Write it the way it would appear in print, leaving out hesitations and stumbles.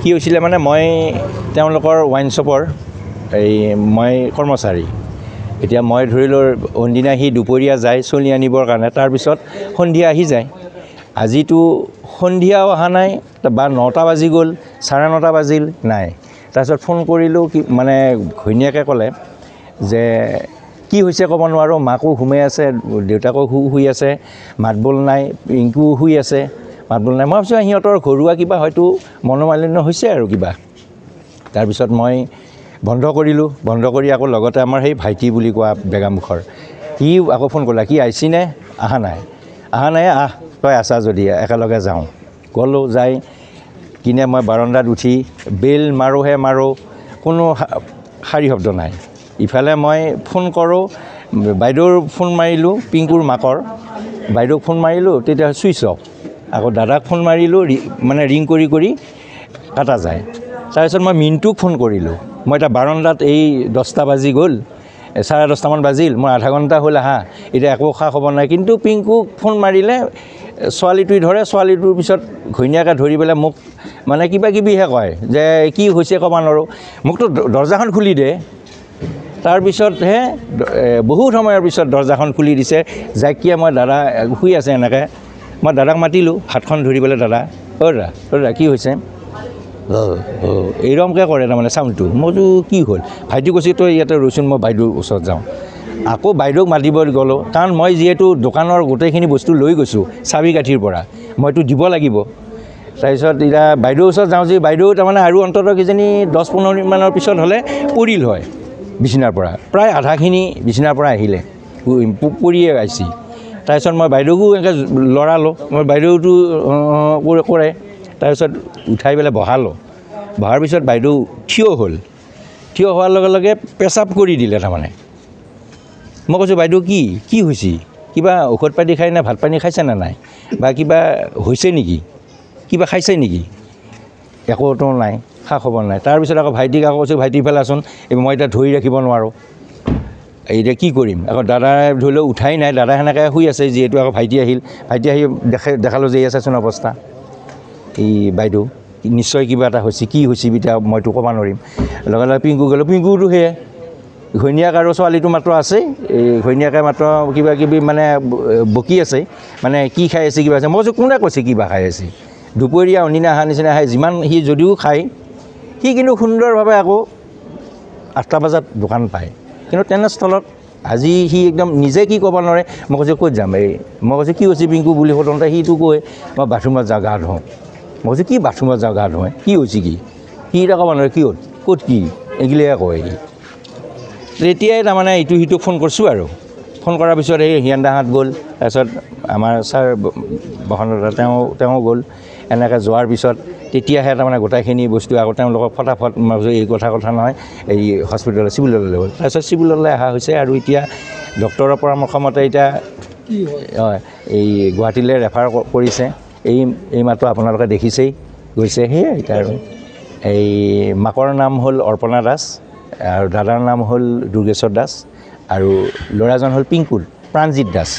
কি হৈছিলে মানে মই তেওঁলোকৰ ৱাইন শ্বপৰ মই কৰ্মচাৰী এতিয়া মই ধৰিলোঁ অনদিনা সি দুপৰীয়া যায় চলি আনিবৰ কাৰণে তাৰপিছত সন্ধিয়া আহি যায় আজিতো সন্ধিয়াও অহা নাই বা 9টা বাজি গ'ল 9:30 বাজিল নাই তাৰপিছত ফোন কৰিলোঁ কি মানে ঘৈণীয়েকে ক'লে যে কি হৈছে ক'ব নোৱাৰোঁ মাকো ঘুমাই আছে দেউতাকো শুই আছে মাতবোল নাই পিংকু শুই আছে মাতবোল নাই মই ভাবিছোঁ সিহঁতৰ ঘৰুৱা কিবা হয়তো মনোমালিন্য হৈছে আৰু কিবা তাৰপিছত মই বন্ধ কৰিলোঁ বন্ধ কৰি আকৌ লগতে আমাৰ সেই ভাইটি বুলি কোৱা বেগামুখৰ সি আকৌ ফোন কৰিলে কি আহিছিনে আহা নাই আহ তই আছা যদি একেলগে যাওঁ গ'লোঁ যাই কিনে মই বাৰান্দাত উঠি বেল মাৰোঁ কোনো শাৰী শব্দ নাই ইফালে মই ফোন কৰোঁ বাইদেউৰ ফোন মাৰিলোঁ পিংকুৰ মাকৰ বাইদেউক ফোন মাৰিলোঁ তেতিয়া ছুইচ অফ আকৌ দাদাক ফোন মাৰিলোঁ মানে ৰিং কৰি কাটা যায় তাৰপিছত মই মিণ্টুক ফোন কৰিলোঁ মই এতিয়া বাৰান্দাত এই 10টা বাজি গ'ল 10:30 বাজিল মই আধা ঘণ্টা হ'ল আহা এতিয়া একো খা খবৰ নাই কিন্তু পিংকুক ফোন মাৰিলে ছোৱালীটোৱে ধৰে ছোৱালীটোৰ পিছত ঘৈণীয়েকে ধৰি পেলাই মোক মানে কিবা কিবিহে কয় যে কি হৈছে ক'ব নোৱাৰোঁ মোকতো দৰ্জাখন খুলি দে তাৰপিছতহে বহুত সময়ৰ পিছত দৰ্জাখন খুলি দিছে জাকিয়ে মই দাদা শুই আছে এনেকৈ মই দাদাক মাতিলোঁ হাতখন ধৰি পেলাই দাদা দাদা কি হৈছে এইৰমকৈ কৰে তাৰমানে চাউণ্ডটো মইতো কি হ'ল ভাইটি কৈছে তই ইয়াতে ৰচোন মই বাইদেউৰ ওচৰত যাওঁ আকৌ বাইদেউক মাতিব গ'লোঁ কাৰণ মই যিহেতু দোকানৰ গোটেইখিনি বস্তু লৈ গৈছোঁ চাবি কাঠিৰ পৰা মইতো দিব লাগিব তাৰপিছত এতিয়া বাইদেউৰ ওচৰত যাওঁ যে বাইদেউ তাৰমানে আৰু অন্ততঃ কিজানি 10-15 মিনিটমানৰ পিছত হ'লে পৰিল হয় বিচনাৰ পৰা প্ৰায় আধাখিনি বিচনাৰ পৰা আহিলে পৰিয়ে আহিছে তাৰপিছত মই বাইদেউকো এনেকৈ লৰালোঁ মই বাইদেউটো কৰে তাৰপিছত উঠাই পেলাই বহাৰ পিছত বাইদেউ থিয় হ'ল থিয় হোৱাৰ লগে লগে পেচাব কৰি দিলে তাৰমানে মই কৈছোঁ বাইদেউ কি হৈছে কিবা ঔষধ পাতি খাই নে ভাত পানী খাইছে নে নাই বা কিবা হৈছে নেকি কিবা খাইছে নেকি একোতো নাই খা খবৰ নাই তাৰপিছত আকৌ ভাইটিক আকৌ কৈছোঁ ভাইটি পেলাচোন মই এতিয়া ধৰি ৰাখিব নোৱাৰোঁ এতিয়া কি কৰিম আকৌ দাদাই ধৰি লওক উঠাই নাই দাদা সেনেকৈ শুই আছে যিহেতু আকৌ ভাইটি আহি দেখালোঁ যে আছেচোন অৱস্থা এই বাইদেউ নিশ্চয় কিবা এটা হৈছে কি হৈছে এতিয়া মইতো ক'ব নোৱাৰিম লগে লগে পিংকু গ'লোঁ পিংকুটো সেয়ে ঘৈণীয়েক আৰু ছোৱালীটো মাত্ৰ আছে এই ঘৈণীয়েকে মাত্ৰ কিবা কিবি মানে বকি আছে মানে কি খাই আছে কিবা আছে মই কৈছোঁ কোনে কৈছে কিবা খাই আছে দুপৰীয়া অনিনা অহা নিচিনা খাই যিমান সি যদিও খায় সি কিন্তু সুন্দৰভাৱে আকৌ 8টা বজাত দোকান পায় কিন্তু তেনেস্থলত আজি সি একদম নিজে কি ক'ব নোৱাৰে মই কৈছোঁ ক'ত যাম মই কৈছোঁ কি হৈছে পিংকু বুলি সোধোঁতে সিটো কয় মই বাথৰুমত যাওঁ গা ধুওঁ মই কৈছোঁ কি বাথৰুমত যাওঁ গা ধুওঁ কি হৈছে কি এতিয়া ক'ব নোৱাৰে কি হ'ল ক'ত কি এইগিলাকে কয় তেতিয়াই তাৰমানে ইটো সিটোক ফোন কৰিছোঁ আৰু ফোন কৰাৰ পিছত এই হিয়ানদাহঁত গ'ল তাৰপিছত আমাৰ ছাৰ বসন্ত তেওঁ গ'ল এনেকৈ যোৱাৰ পিছত তেতিয়াহে তাৰমানে গোটেইখিনি বস্তু আকৌ তেওঁলোকক ফটাফট এই কথা নহয় এই হস্পিটেললৈ চিভিললৈ গ'ল তাৰপিছত চিভিললৈ অহা হৈছে আৰু এতিয়া ডক্টৰৰ পৰামৰ্শ মতে এতিয়া হয় এই গুৱাহাটীলৈ ৰেফাৰ কৰিছে এই মাত্ৰ আপোনালোকে দেখিছেই গৈছে সেয়াই এতিয়া আৰু এই মাকৰ নাম হ'ল অৰ্পণা দাস আৰু দাদাৰ নাম হ'ল দুৰ্গেশ্বৰ দাস আৰু ল'ৰাজন হ'ল পিংকুৰ প্ৰাণজিত দাস